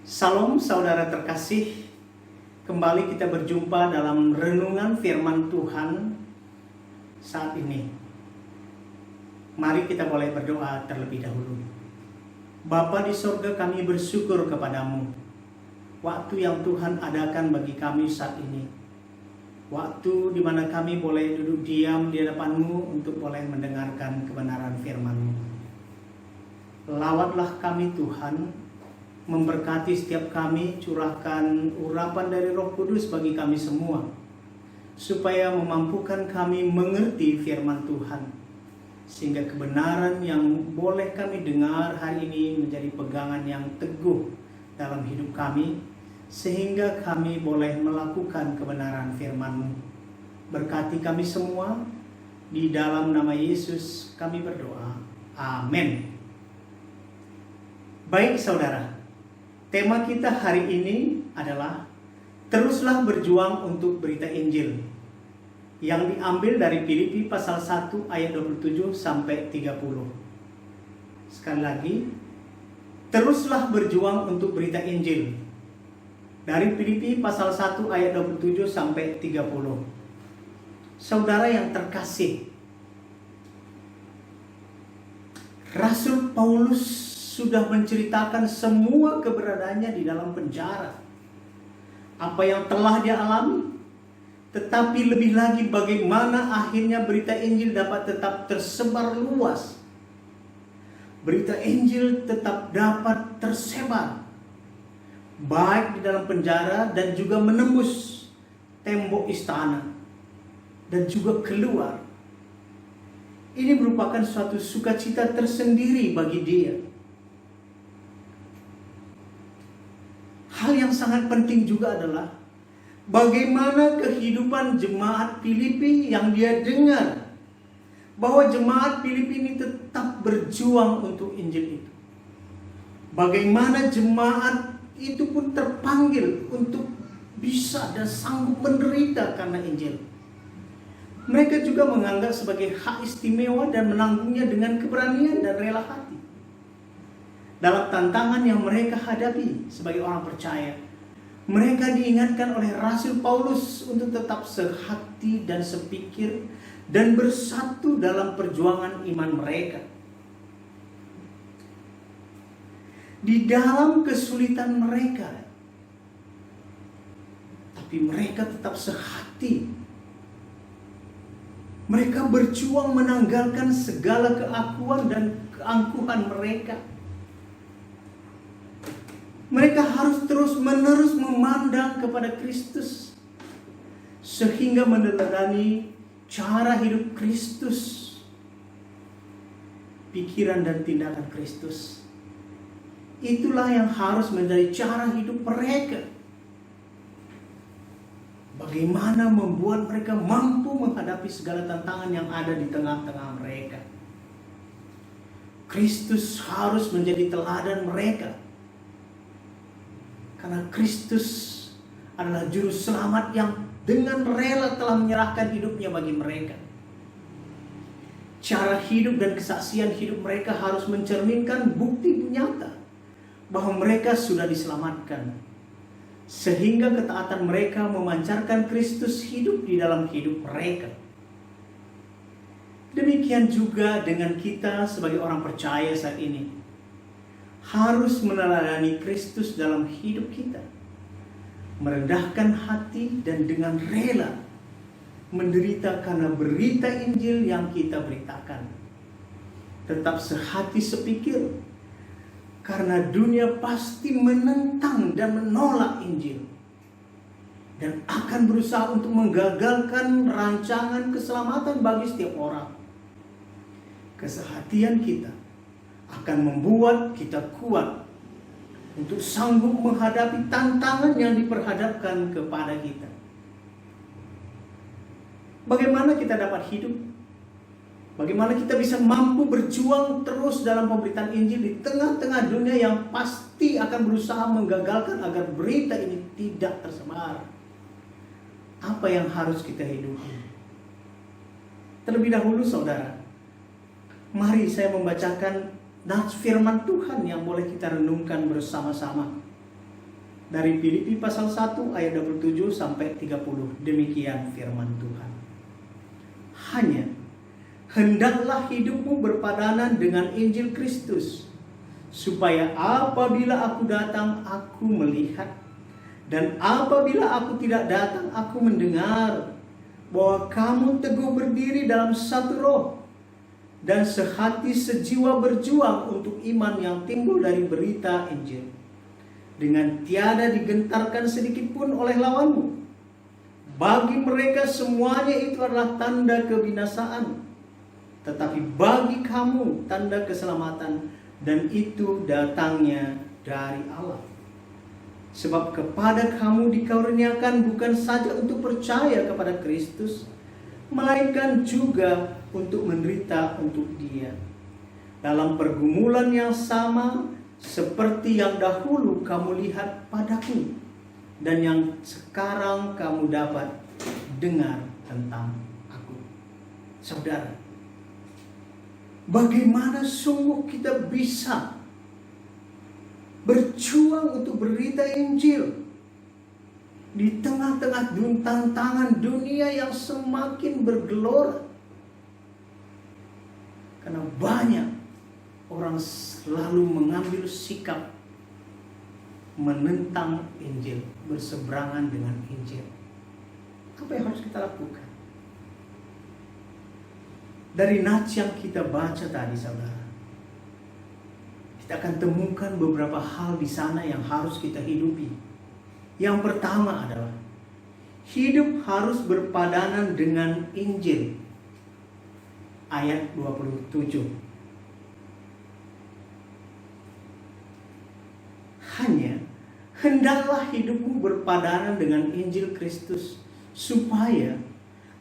Salam saudara terkasih, kembali kita berjumpa dalam renungan firman Tuhan saat ini. Mari kita boleh berdoa terlebih dahulu. Bapa di sorga, kami bersyukur kepadamu. Waktu yang Tuhan adakan bagi kami saat ini. Waktu di mana kami boleh duduk diam di hadapan-Mu untuk boleh mendengarkan kebenaran firman-Mu. Lawatlah kami Tuhan, memberkati setiap kami, curahkan urapan dari Roh Kudus bagi kami semua, supaya memampukan kami mengerti firman Tuhan, sehingga kebenaran yang boleh kami dengar hari ini menjadi pegangan yang teguh dalam hidup kami, sehingga kami boleh melakukan kebenaran firman-Mu. Berkati kami semua, di dalam nama Yesus kami berdoa. Amin. Baik saudara, tema kita hari ini adalah teruslah berjuang untuk berita Injil, yang diambil dari Filipi pasal 1 ayat 27 sampai 30. Sekali lagi, teruslah berjuang untuk berita Injil, dari Filipi pasal 1 ayat 27 sampai 30. Saudara yang terkasih, Rasul Paulus sudah menceritakan semua keberadaannya di dalam penjara, apa yang telah dia alami, tetapi lebih lagi bagaimana akhirnya berita Injil dapat tetap tersebar luas. Berita Injil tetap dapat tersebar, baik di dalam penjara dan juga menembus tembok istana dan juga keluar. Ini merupakan suatu sukacita tersendiri bagi dia. Hal yang sangat penting juga adalah bagaimana kehidupan jemaat Filipi yang dia dengar, bahwa jemaat Filipi ini tetap berjuang untuk Injil itu. Bagaimana jemaat itu pun terpanggil untuk bisa dan sanggup menderita karena Injil. Mereka juga menganggap sebagai hak istimewa dan menanggungnya dengan keberanian dan rela hati. Dalam tantangan yang mereka hadapi sebagai orang percaya, mereka diingatkan oleh Rasul Paulus untuk tetap sehati dan sepikir dan bersatu dalam perjuangan iman mereka. Di dalam kesulitan mereka, tapi mereka tetap sehati. Mereka berjuang menanggalkan segala keakuan dan keangkuhan mereka. Mereka harus terus-menerus memandang kepada Kristus, sehingga meneladani cara hidup Kristus, pikiran dan tindakan Kristus. Itulah yang harus menjadi cara hidup mereka. Bagaimana membuat mereka mampu menghadapi segala tantangan yang ada di tengah-tengah mereka. Kristus harus menjadi teladan mereka, karena Kristus adalah juru selamat yang dengan rela telah menyerahkan hidupnya bagi mereka. Cara hidup dan kesaksian hidup mereka harus mencerminkan bukti nyata bahwa mereka sudah diselamatkan, sehingga ketaatan mereka memancarkan Kristus hidup di dalam hidup mereka. Demikian juga dengan kita sebagai orang percaya saat ini, harus meneladani Kristus dalam hidup kita, merendahkan hati dan dengan rela menderita karena berita Injil yang kita beritakan. Tetap sehati sepikir, karena dunia pasti menentang dan menolak Injil, dan akan berusaha untuk menggagalkan rancangan keselamatan bagi setiap orang. Kesehatian kita akan membuat kita kuat untuk sanggup menghadapi tantangan yang diperhadapkan kepada kita. Bagaimana kita dapat hidup? Bagaimana kita bisa mampu berjuang terus dalam pemberitaan Injil di tengah-tengah dunia yang pasti akan berusaha menggagalkan agar berita ini tidak tersebar? Apa yang harus kita hidupi? Terlebih dahulu saudara, mari saya membacakan firman Tuhan yang boleh kita renungkan bersama-sama. Dari Filipi pasal 1 ayat 27 sampai 30. Demikian firman Tuhan. Hanya hendaklah hidupmu berpadanan dengan Injil Kristus, supaya apabila aku datang aku melihat, dan apabila aku tidak datang aku mendengar, bahwa kamu teguh berdiri dalam satu roh, dan sehati sejiwa berjuang untuk iman yang timbul dari berita Injil, dengan tiada digentarkan sedikit pun oleh lawanmu. Bagi mereka semuanya itu adalah tanda kebinasaan, tetapi bagi kamu tanda keselamatan, dan itu datangnya dari Allah. Sebab kepada kamu dikaruniakan bukan saja untuk percaya kepada Kristus, melainkan juga untuk menderita untuk Dia, dalam pergumulan yang sama seperti yang dahulu kamu lihat padaku, dan yang sekarang kamu dapat dengar tentang aku. Saudara, bagaimana sungguh kita bisa berjuang untuk berita Injil di tengah-tengah tantangan dunia yang semakin bergelora. Karena banyak orang selalu mengambil sikap menentang Injil, berseberangan dengan Injil. Apa yang harus kita lakukan? Dari nats yang kita baca tadi, saudara, kita akan temukan beberapa hal di sana yang harus kita hidupi. Yang pertama adalah hidup harus berpadanan dengan Injil. Ayat 27. Hanya hendaklah hidupmu berpadanan dengan Injil Kristus, supaya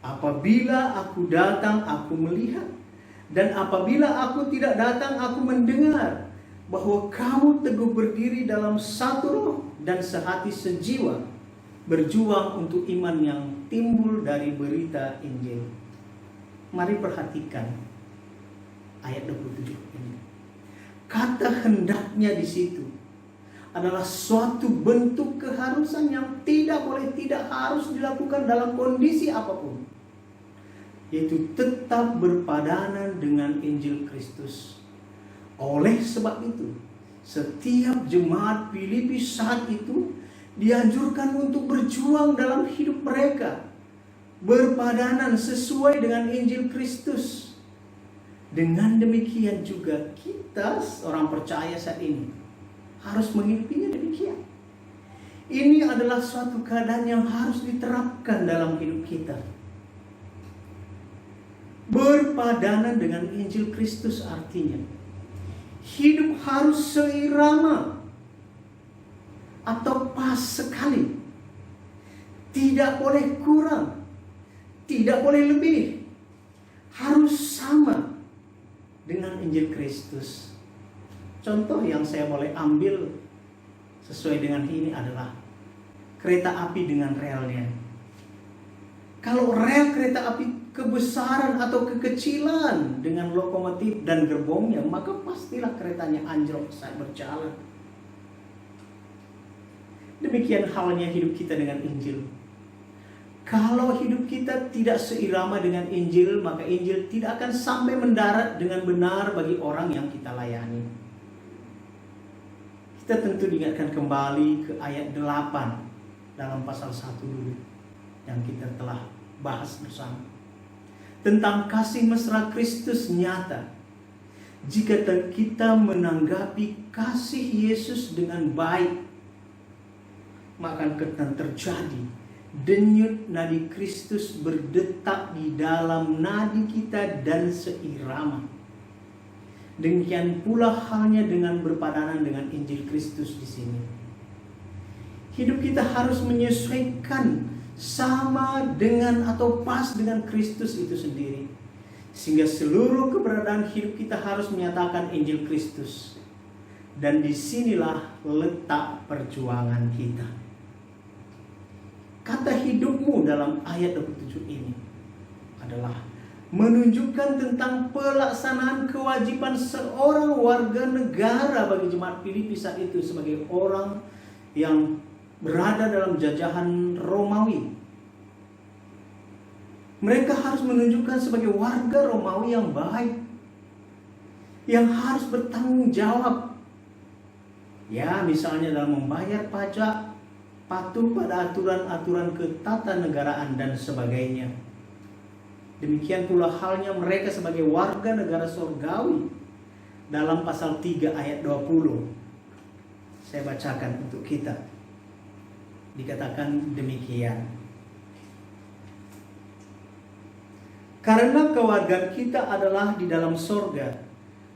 apabila aku datang aku melihat, dan apabila aku tidak datang aku mendengar, bahwa kamu teguh berdiri dalam satu roh dan sehati sejiwa berjuang untuk iman yang timbul dari berita Injil. Mari perhatikan ayat 27 ini. Kata hendaknya di situ adalah suatu bentuk keharusan yang tidak harus dilakukan dalam kondisi apapun, yaitu tetap berpadanan dengan Injil Kristus. Oleh sebab itu, setiap jemaat Filipi saat itu dianjurkan untuk berjuang dalam hidup mereka, berpadanan sesuai dengan Injil Kristus. Dengan demikian juga kita, orang percaya saat ini, harus menghidupinya demikian. Ini adalah suatu keadaan yang harus diterapkan dalam hidup kita. Berpadanan dengan Injil Kristus artinya hidup harus seirama atau pas sekali. Tidak boleh kurang, tidak boleh lebih. Harus sama dengan Injil Kristus. Contoh yang saya boleh ambil sesuai dengan ini adalah kereta api dengan relnya. Kalau rel kereta api kebesaran atau kekecilan dengan lokomotif dan gerbongnya, maka pastilah keretanya anjlok saat berjalan. Demikian halnya hidup kita dengan Injil. Kalau hidup kita tidak seirama dengan Injil, maka Injil tidak akan sampai mendarat dengan benar bagi orang yang kita layani. Kita tentu diingatkan kembali ke ayat 8 dalam pasal 1 dulu yang kita telah bahas bersama, tentang kasih mesra Kristus nyata. Jika kita menanggapi kasih Yesus dengan baik, maka akan terjadi denyut nadi Kristus berdetak di dalam nadi kita dan seirama. Demikian pula halnya dengan berpadanan dengan Injil Kristus di sini. Hidup kita harus menyesuaikan sama dengan atau pas dengan Kristus itu sendiri, sehingga seluruh keberadaan hidup kita harus menyatakan Injil Kristus. Dan disinilah letak perjuangan kita. Kata hidupmu dalam ayat 27 ini adalah menunjukkan tentang pelaksanaan kewajiban seorang warga negara bagi jemaat Filipi saat itu sebagai orang yang berada dalam jajahan Romawi. Mereka harus menunjukkan sebagai warga Romawi yang baik, yang harus bertanggung jawab. Ya, misalnya dalam membayar pajak, patuh pada aturan-aturan ketatanegaraan dan sebagainya. Demikian pula halnya mereka sebagai warga negara surgawi. Dalam pasal 3 ayat 20. Saya bacakan untuk kita. Dikatakan demikian. Karena kewargaan kita adalah di dalam sorga,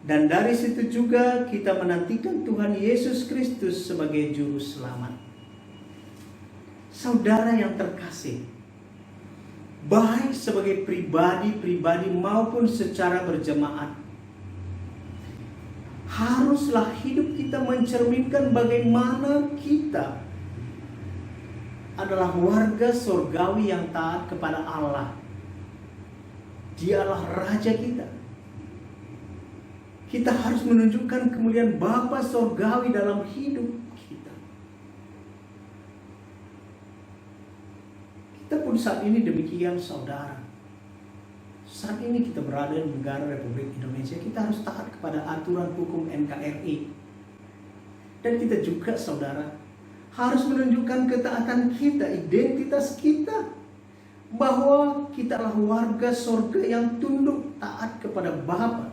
dan dari situ juga kita menantikan Tuhan Yesus Kristus sebagai juru selamat. Saudara yang terkasih, baik sebagai pribadi-pribadi maupun secara berjemaat, haruslah hidup kita mencerminkan bagaimana kita adalah warga surgawi yang taat kepada Allah. Dialah Raja kita. Kita harus menunjukkan kemuliaan Bapa surgawi dalam hidup kita. Kita pun saat ini demikian, saudara. Saat ini kita berada di negara Republik Indonesia, kita harus taat kepada aturan hukum NKRI. Dan kita juga, saudara, harus menunjukkan ketaatan kita, identitas kita, bahwa kita adalah warga surga yang tunduk taat kepada Bapa.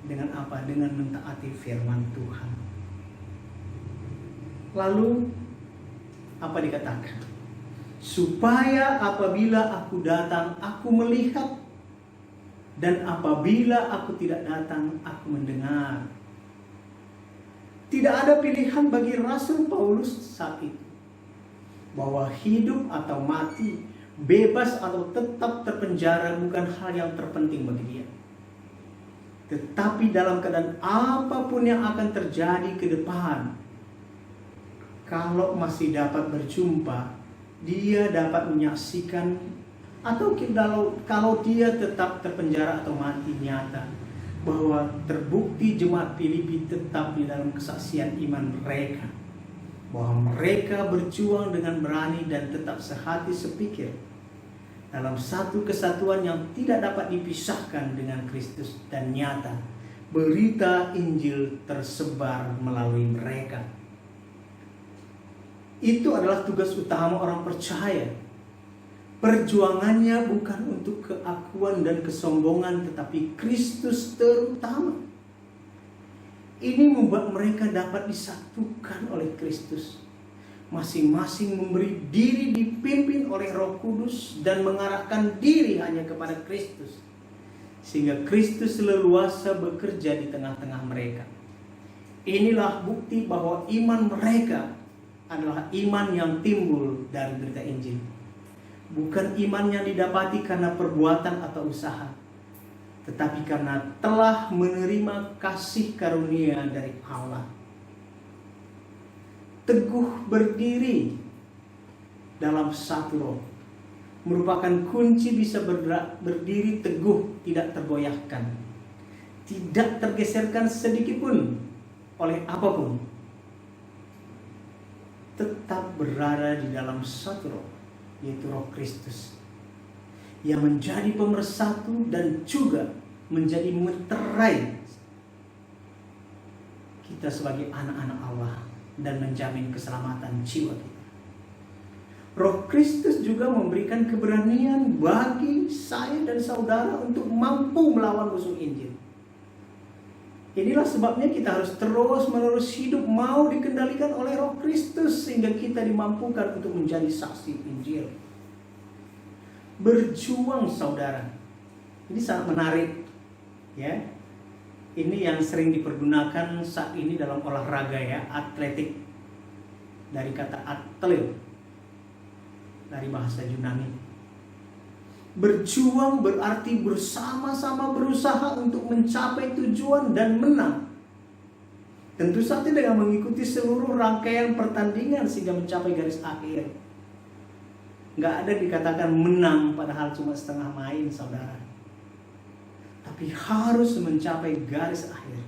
Dengan apa? Dengan mentaati firman Tuhan. Lalu apa dikatakan? Supaya apabila aku datang, aku melihat, dan apabila aku tidak datang, aku mendengar. Tidak ada pilihan bagi Rasul Paulus saat itu, bahwa hidup atau mati, bebas atau tetap terpenjara bukan hal yang terpenting bagi dia. Tetapi dalam keadaan apapun yang akan terjadi ke depan, kalau masih dapat berjumpa, dia dapat menyaksikan, atau kalau dia tetap terpenjara atau mati nyata, bahwa terbukti jemaat Filipi tetap di dalam kesaksian iman mereka, bahwa mereka berjuang dengan berani dan tetap sehati sepikir dalam satu kesatuan yang tidak dapat dipisahkan dengan Kristus, dan nyata berita Injil tersebar melalui mereka. Itu adalah tugas utama orang percaya. Perjuangannya bukan untuk keakuan dan kesombongan, tetapi Kristus terutama. Ini membuat mereka dapat disatukan oleh Kristus. Masing-masing memberi diri dipimpin oleh Roh Kudus dan mengarahkan diri hanya kepada Kristus, sehingga Kristus leluasa bekerja di tengah-tengah mereka. Inilah bukti bahwa iman mereka adalah iman yang timbul dari berita Injil. Bukan iman yang didapati karena perbuatan atau usaha, tetapi karena telah menerima kasih karunia dari Allah. Teguh berdiri dalam satu roh merupakan kunci bisa berdiri teguh, tidak tergoyahkan, tidak tergeserkan sedikit pun oleh apapun, tetap berada di dalam satu roh, yaitu Roh Kristus, yang menjadi pemersatu dan juga menjadi meterai kita sebagai anak-anak Allah dan menjamin keselamatan jiwa kita. Roh Kristus juga memberikan keberanian bagi saya dan saudara untuk mampu melawan musuh Injil. Inilah sebabnya kita harus terus-menerus hidup mau dikendalikan oleh Roh Kristus, sehingga kita dimampukan untuk menjadi saksi Injil. Berjuang, saudara. Ini sangat menarik, ya. Ini yang sering dipergunakan saat ini dalam olahraga, ya, atletik. Dari kata atlet, dari bahasa Yunani. Berjuang berarti bersama-sama berusaha untuk mencapai tujuan dan menang. Tentu saja dengan mengikuti seluruh rangkaian pertandingan sehingga mencapai garis akhir. Nggak ada dikatakan menang padahal cuma setengah main, saudara. Tapi harus mencapai garis akhir.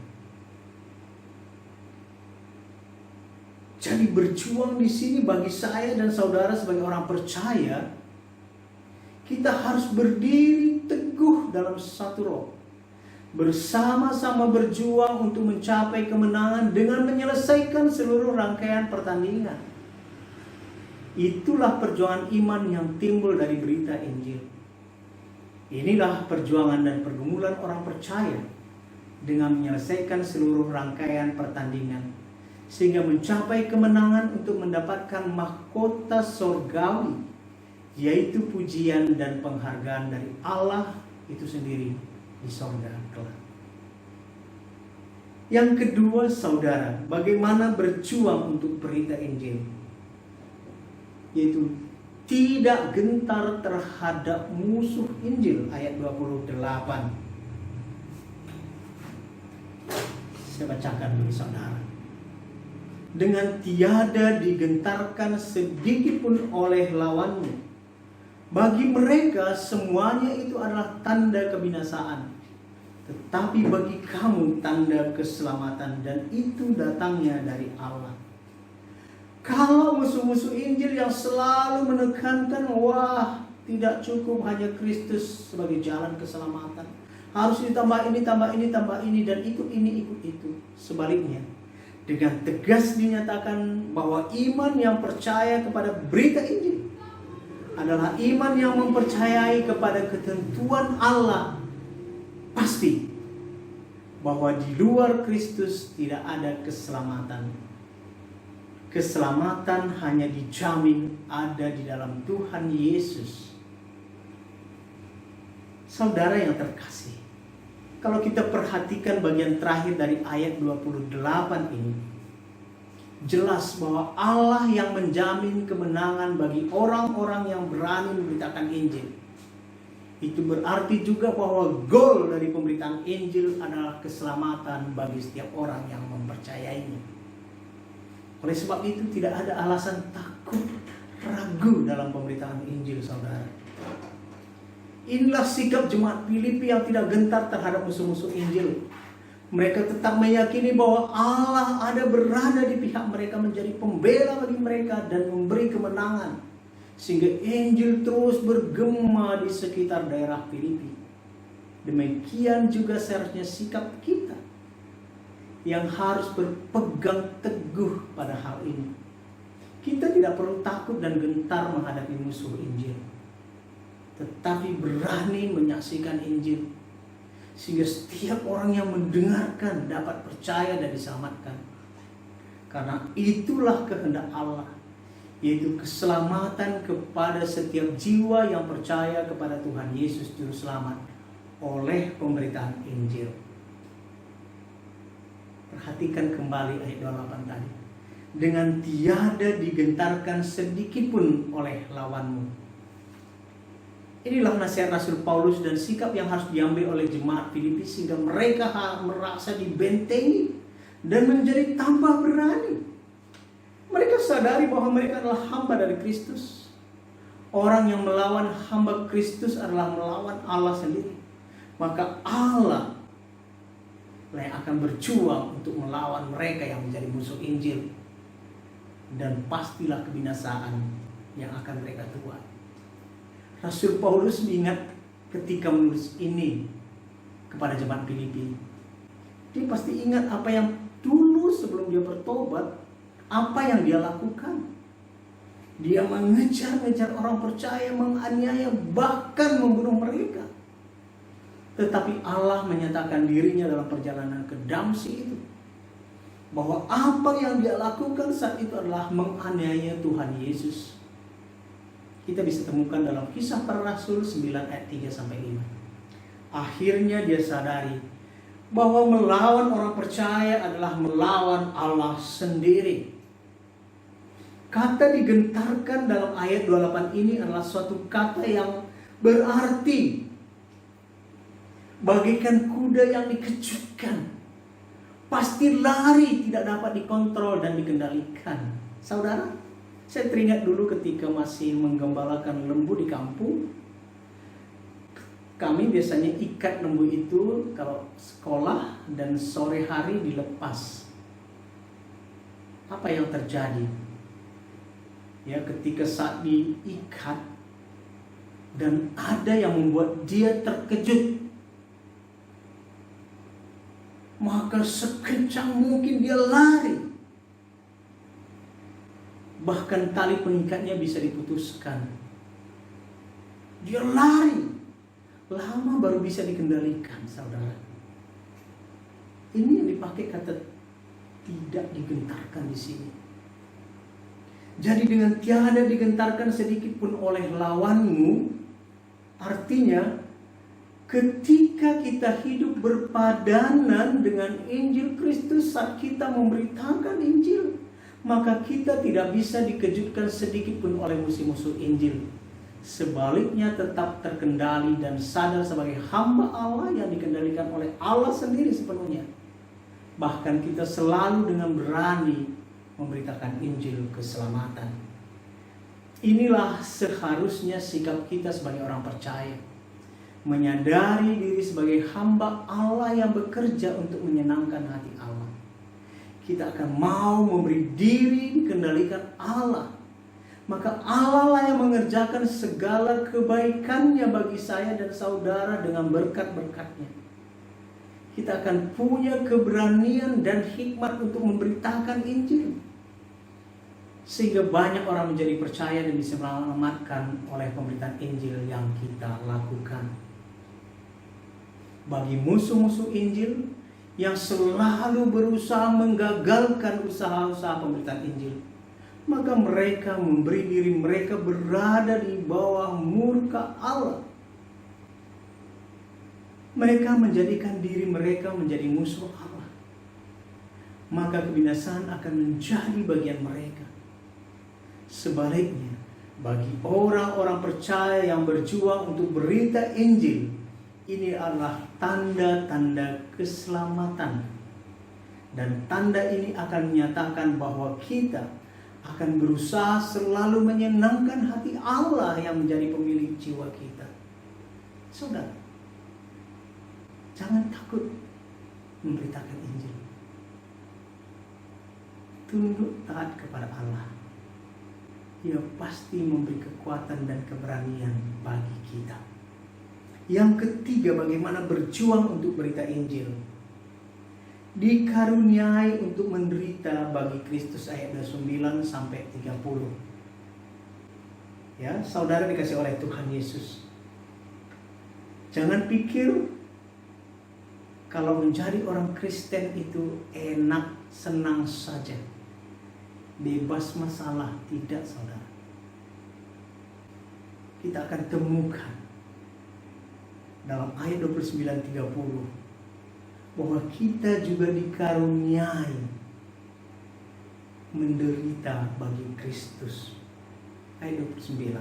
Jadi berjuang di sini bagi saya dan saudara sebagai orang percaya, kita harus berdiri teguh dalam satu roh. Bersama-sama berjuang untuk mencapai kemenangan dengan menyelesaikan seluruh rangkaian pertandingan. Itulah perjuangan iman yang timbul dari berita Injil. Inilah perjuangan dan pergumulan orang percaya dengan menyelesaikan seluruh rangkaian pertandingan, sehingga mencapai kemenangan untuk mendapatkan mahkota sorgawi, yaitu pujian dan penghargaan dari Allah itu sendiri di sorga kelak. Yang kedua, saudara, bagaimana berjuang untuk berita Injil, yaitu tidak gentar terhadap musuh Injil, ayat 28. Saya bacakan bagi saudara. Dengan tiada digentarkan sedikit pun oleh lawanmu. Bagi mereka semuanya itu adalah tanda kebinasaan, tetapi bagi kamu tanda keselamatan, dan itu datangnya dari Allah. Kalau musuh-musuh Injil yang selalu menekankan, wah, tidak cukup hanya Kristus sebagai jalan keselamatan, harus ditambah ini, tambah ini, tambah ini, dan ikut ini, ikut itu. Sebaliknya, dengan tegas dinyatakan bahwa iman yang percaya kepada berita Injil adalah iman yang mempercayai kepada ketentuan Allah pasti, bahwa di luar Kristus tidak ada keselamatan. Keselamatan hanya dijamin ada di dalam Tuhan Yesus. Saudara yang terkasih, kalau kita perhatikan bagian terakhir dari ayat 28 ini, jelas bahwa Allah yang menjamin kemenangan bagi orang-orang yang berani memberitakan Injil. Itu berarti juga bahwa goal dari pemberitaan Injil adalah keselamatan bagi setiap orang yang mempercayainya. Oleh sebab itu tidak ada alasan takut, ragu dalam pemberitaan Injil, saudara. Inilah sikap jemaat Filipi yang tidak gentar terhadap musuh-musuh Injil. Mereka tetap meyakini bahwa Allah ada berada di pihak mereka, menjadi pembela bagi mereka dan memberi kemenangan, sehingga Injil terus bergema di sekitar daerah Filipi. Demikian juga seharusnya sikap kita, yang harus berpegang teguh pada hal ini. Kita tidak perlu takut dan gentar menghadapi musuh Injil, tetapi berani menyaksikan Injil, sehingga setiap orang yang mendengarkan dapat percaya dan diselamatkan. Karena itulah kehendak Allah, yaitu keselamatan kepada setiap jiwa yang percaya kepada Tuhan Yesus Juru Selamat oleh pemberitaan Injil. Perhatikan kembali ayat 28 tadi. Dengan tiada digentarkan sedikit pun oleh lawanmu. Inilah nasihat Rasul Paulus dan sikap yang harus diambil oleh jemaat Filipi, sehingga mereka merasa dibentengi dan menjadi tambah berani. Mereka sadari bahwa mereka adalah hamba dari Kristus. Orang yang melawan hamba Kristus adalah melawan Allah sendiri. Maka Allah yang akan berjuang untuk melawan mereka yang menjadi musuh Injil. Dan pastilah kebinasaan yang akan mereka tuai. Rasul Paulus mengingat ketika menulis ini kepada jemaat Filipi, dia pasti ingat apa yang dulu sebelum dia bertobat, apa yang dia lakukan. Dia mengejar-ngejar orang percaya, menganiaya, bahkan membunuh mereka. Tetapi Allah menyatakan dirinya dalam perjalanan ke Damsyik itu, bahwa apa yang dia lakukan saat itu adalah menganiaya Tuhan Yesus. Kita bisa temukan dalam Kisah Para Rasul 9 ayat 3-5. Akhirnya dia sadari bahwa melawan orang percaya adalah melawan Allah sendiri. Kata digentarkan dalam ayat 28 ini adalah suatu kata yang berarti bagaikan kuda yang dikejutkan. Pasti lari, tidak dapat dikontrol dan dikendalikan. Saudara, saya teringat dulu ketika masih menggembalakan lembu di kampung. Kami biasanya ikat lembu itu kalau sekolah dan sore hari dilepas. Apa yang terjadi? Ya, ketika saat diikat dan ada yang membuat dia terkejut, maka sekencang mungkin dia lari. Bahkan tali pengikatnya bisa diputuskan. Dia lari. Lama baru bisa dikendalikan, saudara. Ini yang dipakai kata tidak digentarkan di sini. Jadi dengan tiada digentarkan sedikit pun oleh lawanmu, artinya ketika kita hidup berpadanan dengan Injil Kristus saat kita memberitakan Injil, maka kita tidak bisa dikejutkan sedikit pun oleh musuh-musuh Injil. Sebaliknya tetap terkendali dan sadar sebagai hamba Allah yang dikendalikan oleh Allah sendiri sepenuhnya. Bahkan kita selalu dengan berani memberitakan Injil keselamatan. Inilah seharusnya sikap kita sebagai orang percaya. Menyadari diri sebagai hamba Allah yang bekerja untuk menyenangkan hati Allah. Kita akan mau memberi diri dikendalikan Allah. Maka Allah lah yang mengerjakan segala kebaikannya bagi saya dan saudara dengan berkat-berkatnya. Kita akan punya keberanian dan hikmat untuk memberitakan Injil. Sehingga banyak orang menjadi percaya dan diselamatkan oleh pemberitaan Injil yang kita lakukan. Bagi musuh-musuh Injil yang selalu berusaha menggagalkan usaha-usaha pemberitaan Injil, maka mereka memberi diri mereka berada di bawah murka Allah. Mereka menjadikan diri mereka menjadi musuh Allah. Maka kebinasaan akan menjadi bagian mereka. Sebaliknya, bagi orang-orang percaya yang berjuang untuk berita Injil, ini adalah tanda-tanda keselamatan. Dan tanda ini akan menyatakan bahwa kita akan berusaha selalu menyenangkan hati Allah yang menjadi pemilik jiwa kita. Saudara, jangan takut memberitakan Injil. Tunduk taat kepada Allah. Dia pasti memberi kekuatan dan keberanian bagi kita. Yang ketiga, bagaimana berjuang untuk berita Injil. Dikaruniai untuk menderita bagi Kristus, ayat 29 sampai 30. Ya, saudara dikasih oleh Tuhan Yesus. Jangan pikir kalau menjadi orang Kristen itu enak, senang saja, bebas masalah. Tidak, saudara. Kita akan temukan dalam ayat 29-30 bahwa kita juga dikaruniai menderita bagi Kristus. Ayat 29.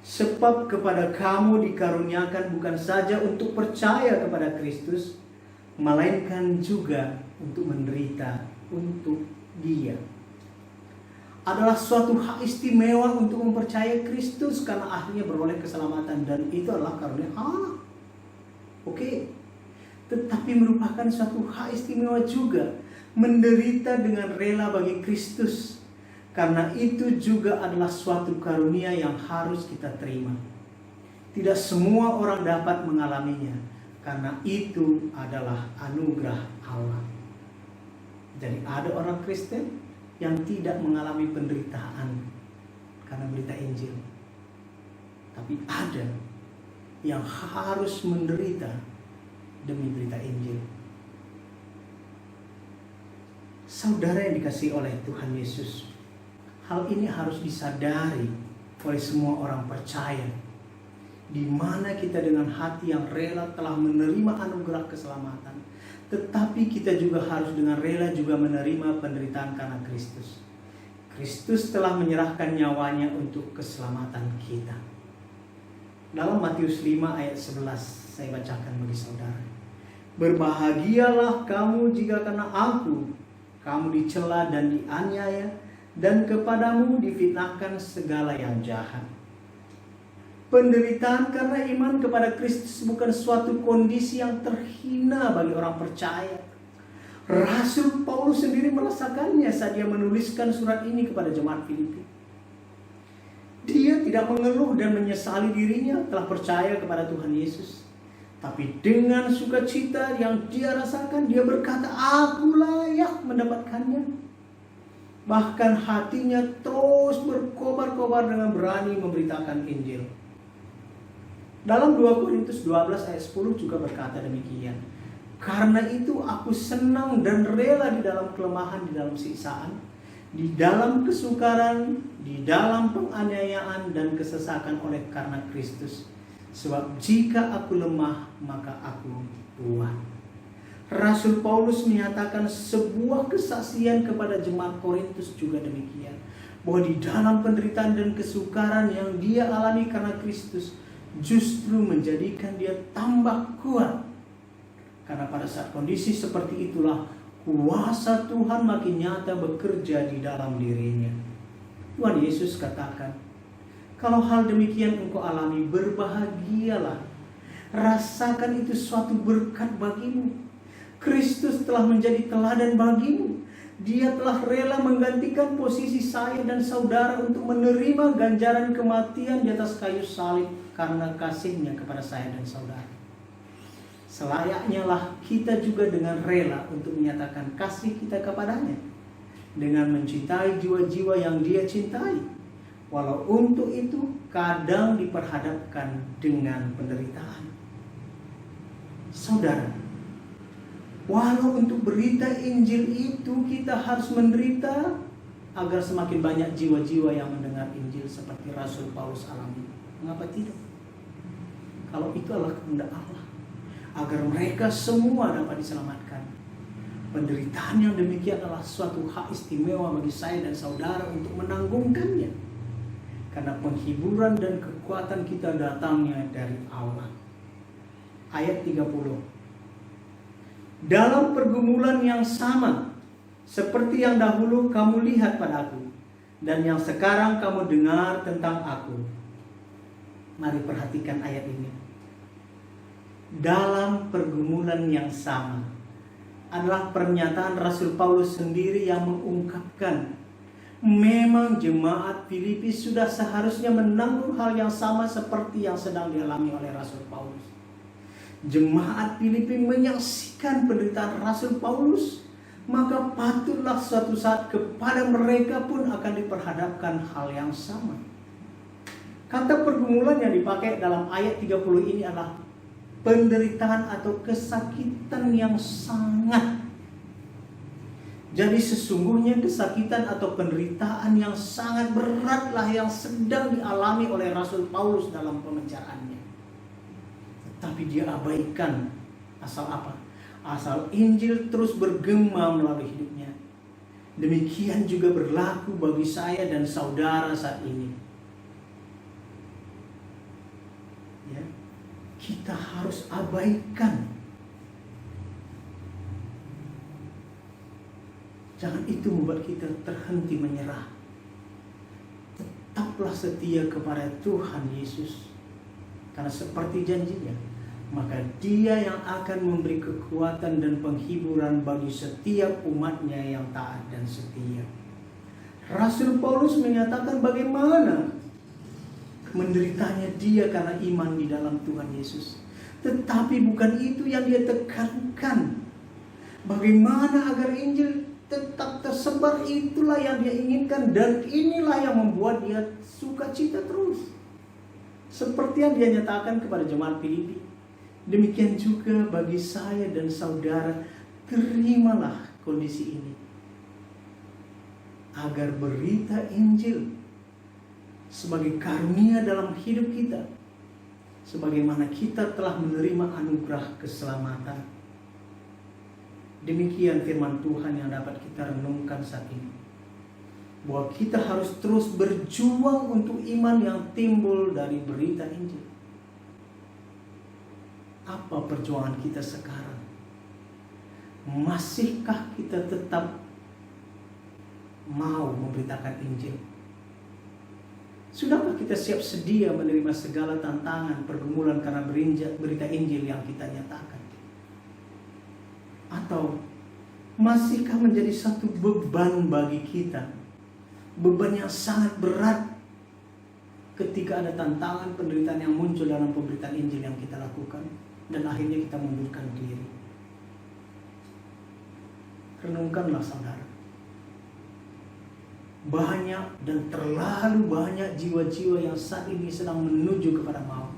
Sebab kepada kamu dikaruniakan bukan saja untuk percaya kepada Kristus, melainkan juga untuk menderita untuk Dia. Adalah suatu hak istimewa untuk mempercayai Kristus karena akhirnya beroleh keselamatan, dan itu adalah karunia Allah. Oke. Tetapi merupakan suatu hak istimewa juga menderita dengan rela bagi Kristus, karena itu juga adalah suatu karunia yang harus kita terima. Tidak semua orang dapat mengalaminya, karena itu adalah anugerah Allah. Jadi ada orang Kristen yang tidak mengalami penderitaan karena berita Injil, tapi ada yang harus menderita demi berita Injil. Saudara yang dikasihi oleh Tuhan Yesus, hal ini harus disadari oleh semua orang percaya, di mana kita dengan hati yang rela telah menerima anugerah keselamatan, tetapi kita juga harus dengan rela juga menerima penderitaan karena Kristus. Kristus telah menyerahkan nyawanya untuk keselamatan kita. Dalam Matius 5 ayat 11 saya bacakan bagi saudara. Berbahagialah kamu jika karena aku kamu dicela dan dianiaya, dan kepadamu difitnahkan segala yang jahat. Penderitaan karena iman kepada Kristus bukan suatu kondisi yang terhina bagi orang percaya. Rasul Paulus sendiri merasakannya saat dia menuliskan surat ini kepada jemaat Filipi. Dia tidak mengeluh dan menyesali dirinya telah percaya kepada Tuhan Yesus. Tapi dengan sukacita yang dia rasakan, dia berkata, aku layak mendapatkannya. Bahkan hatinya terus berkobar-kobar dengan berani memberitakan Injil. Dalam 2 Korintus 12 ayat 10 juga berkata demikian. Karena itu aku senang dan rela di dalam kelemahan, di dalam siksaan, di dalam kesukaran, di dalam penganiayaan dan kesesakan oleh karena Kristus. Sebab jika aku lemah, maka aku kuat. Rasul Paulus menyatakan sebuah kesaksian kepada jemaat Korintus juga demikian. Bahwa di dalam penderitaan dan kesukaran yang dia alami karena Kristus, justru menjadikan dia tambah kuat. Karena pada saat kondisi seperti itulah kuasa Tuhan makin nyata bekerja di dalam dirinya. Tuhan Yesus katakan, kalau hal demikian engkau alami, berbahagialah. Rasakan itu suatu berkat bagimu. Kristus telah menjadi teladan bagimu. Dia telah rela menggantikan posisi saya dan saudara untuk menerima ganjaran kematian di atas kayu salib karena kasihnya kepada saya dan saudara. Selayaknya lah kita juga dengan rela untuk menyatakan kasih kita kepadanya, dengan mencintai jiwa-jiwa yang dia cintai, walau untuk itu kadang diperhadapkan dengan penderitaan. Saudara, walau untuk berita Injil itu kita harus menderita agar semakin banyak jiwa-jiwa yang mendengar Injil seperti Rasul Paulus alami. Mengapa tidak? Kalau itu adalah kehendak Allah, agar mereka semua dapat diselamatkan. Penderitaan yang demikian adalah suatu hak istimewa bagi saya dan saudara untuk menanggungkannya. Karena penghiburan dan kekuatan kita datangnya dari Allah. Ayat 30. Dalam pergumulan yang sama seperti yang dahulu kamu lihat padaku dan yang sekarang kamu dengar tentang aku. Mari perhatikan ayat ini. Dalam pergumulan yang sama adalah pernyataan Rasul Paulus sendiri yang mengungkapkan memang jemaat Filipi sudah seharusnya menanggung hal yang sama seperti yang sedang dialami oleh Rasul Paulus. Jemaat Filipi menyaksikan penderitaan Rasul Paulus, maka patutlah suatu saat kepada mereka pun akan diperhadapkan hal yang sama. Kata pergumulan yang dipakai dalam ayat 30 ini adalah penderitaan atau kesakitan yang sangat. Jadi sesungguhnya kesakitan atau penderitaan yang sangat beratlah yang sedang dialami oleh Rasul Paulus dalam pemenjaraannya. Tapi dia abaikan. Asal apa? Asal Injil terus bergema melalui hidupnya. Demikian juga berlaku bagi saya dan saudara saat ini. Ya, kita harus abaikan. Jangan itu membuat kita terhenti menyerah. Tetaplah setia kepada Tuhan Yesus. Karena seperti janjinya, maka Dia yang akan memberi kekuatan dan penghiburan bagi setiap umatnya yang taat dan setia. Rasul Paulus menyatakan bagaimana menderitanya dia karena iman di dalam Tuhan Yesus. Tetapi bukan itu yang dia tekankan. Bagaimana agar Injil tetap tersebar, itulah yang dia inginkan. Dan inilah yang membuat dia sukacita terus. Seperti yang dia nyatakan kepada jemaat Filipi. Demikian juga bagi saya dan saudara, terimalah kondisi ini. Agar berita Injil sebagai karunia dalam hidup kita, sebagaimana kita telah menerima anugerah keselamatan. Demikian firman Tuhan yang dapat kita renungkan saat ini. Bahwa kita harus terus berjuang untuk iman yang timbul dari berita Injil. Apa perjuangan kita sekarang? Masihkah kita tetap mau memberitakan Injil? Sudahkah kita siap sedia menerima segala tantangan, pergumulan karena berita Injil yang kita nyatakan? Atau Masihkah menjadi satu beban bagi kita? Beban yang sangat berat ketika ada tantangan penderitaan yang muncul dalam pemberitaan Injil yang kita lakukan, dan akhirnya kita mundurkan diri. Renungkanlah saudara. Banyak dan terlalu banyak jiwa-jiwa yang saat ini sedang menuju kepada maut.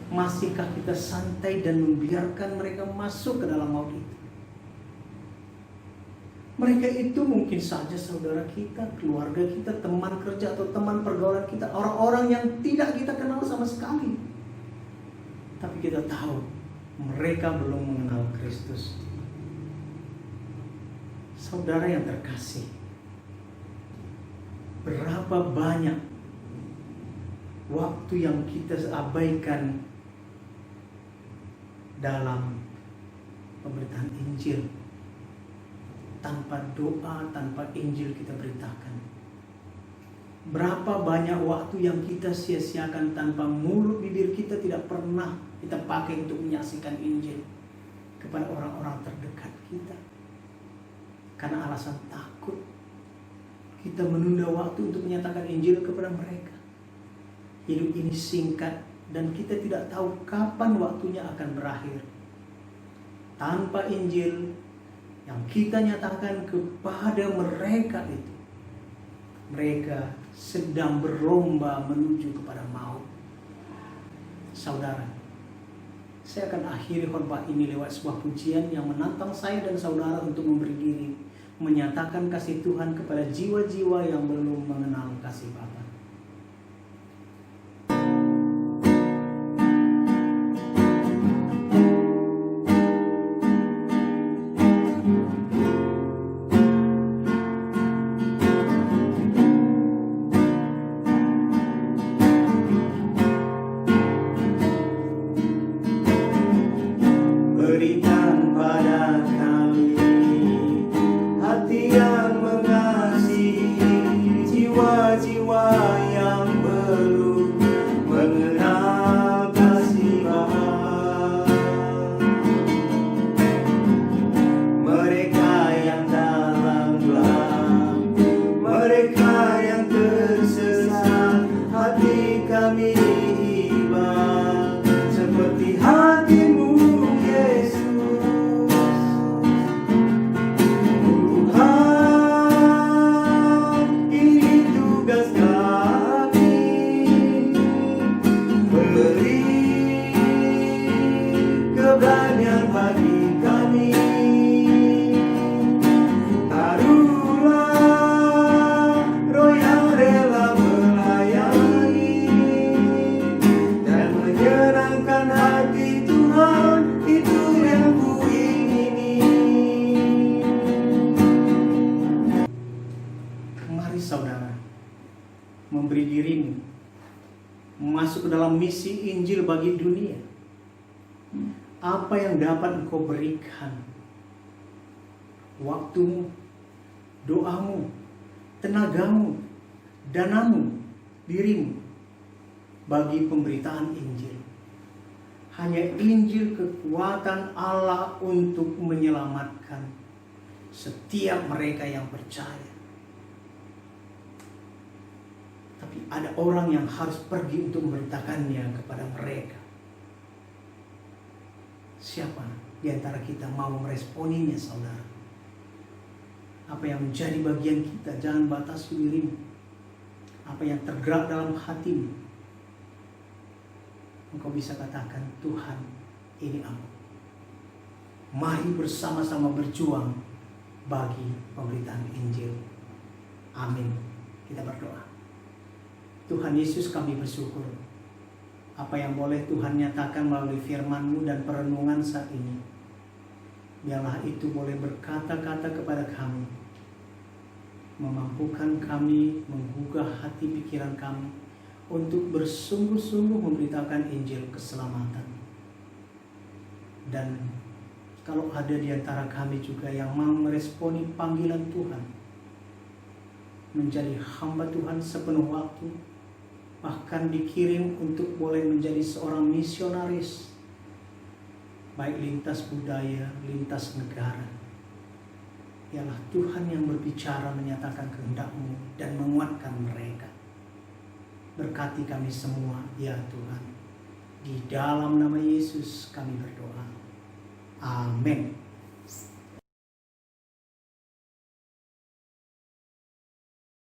Masihkah kita santai dan membiarkan mereka masuk ke dalam maut itu? Mereka itu mungkin saja saudara kita, keluarga kita, teman kerja atau teman pergaulan kita, orang-orang yang tidak kita kenal sama sekali. Tapi kita tahu mereka belum mengenal Kristus. Saudara yang terkasih, berapa banyak waktu yang kita abaikan dalam pemberitaan Injil, tanpa doa, tanpa Injil kita beritakan. Berapa banyak waktu yang kita sia-siakan tanpa mulut bibir kita tidak pernah kita pakai untuk menyaksikan Injil kepada orang-orang terdekat kita. Karena alasan takut, kita menunda waktu untuk menyatakan Injil kepada mereka. Hidup ini singkat dan kita tidak tahu kapan waktunya akan berakhir. Tanpa Injil yang kita nyatakan kepada mereka itu, mereka sedang berlomba menuju kepada maut. Saudara, saya akan akhiri khotbah ini lewat sebuah pujian yang menantang saya dan saudara untuk memberi diri, menyatakan kasih Tuhan kepada jiwa-jiwa yang belum mengenal kasih Bapa. Berikan pada kami hati yang mengasihi jiwa-jiwa yang belum mengenal kasih Bapa. Mereka yang dalam gelap, mereka yang tersesat, hati kami iba seperti hatimu. Keberanian bagi kami, taruhlah roh yang rela melayani dan menyenangkan hati Tuhan, itu yang kuingini. Mari saudara, memberi dirimu masuk ke dalam misi Injil bagi dunia. Apa yang dapat engkau berikan? Waktumu, doamu, tenagamu, danamu, dirimu bagi pemberitaan Injil. Hanya Injil kekuatan Allah untuk menyelamatkan setiap mereka yang percaya. Tapi ada orang yang harus pergi untuk memberitakannya kepada mereka. Siapa di antara kita mau meresponinya, saudara? Apa yang menjadi bagian kita, jangan batasi dirimu. Apa yang tergerak dalam hatimu, engkau bisa katakan, Tuhan, ini aku. Mari bersama-sama berjuang bagi pemberitaan Injil. Amin. Kita berdoa. Tuhan Yesus, kami bersyukur apa yang boleh Tuhan nyatakan melalui firman-Mu dan perenungan saat ini. Biarlah itu boleh berkata-kata kepada kami, memampukan kami, menggugah hati pikiran kami untuk bersungguh-sungguh memberitakan Injil keselamatan. Dan kalau ada di antara kami juga yang mau meresponi panggilan Tuhan, menjadi hamba Tuhan sepenuh waktu, bahkan dikirim untuk boleh menjadi seorang misionaris, baik lintas budaya, lintas negara, Biarlah Tuhan yang berbicara menyatakan kehendak-Mu dan menguatkan mereka. Berkati kami semua, ya Tuhan. Di dalam nama Yesus kami berdoa. Amin.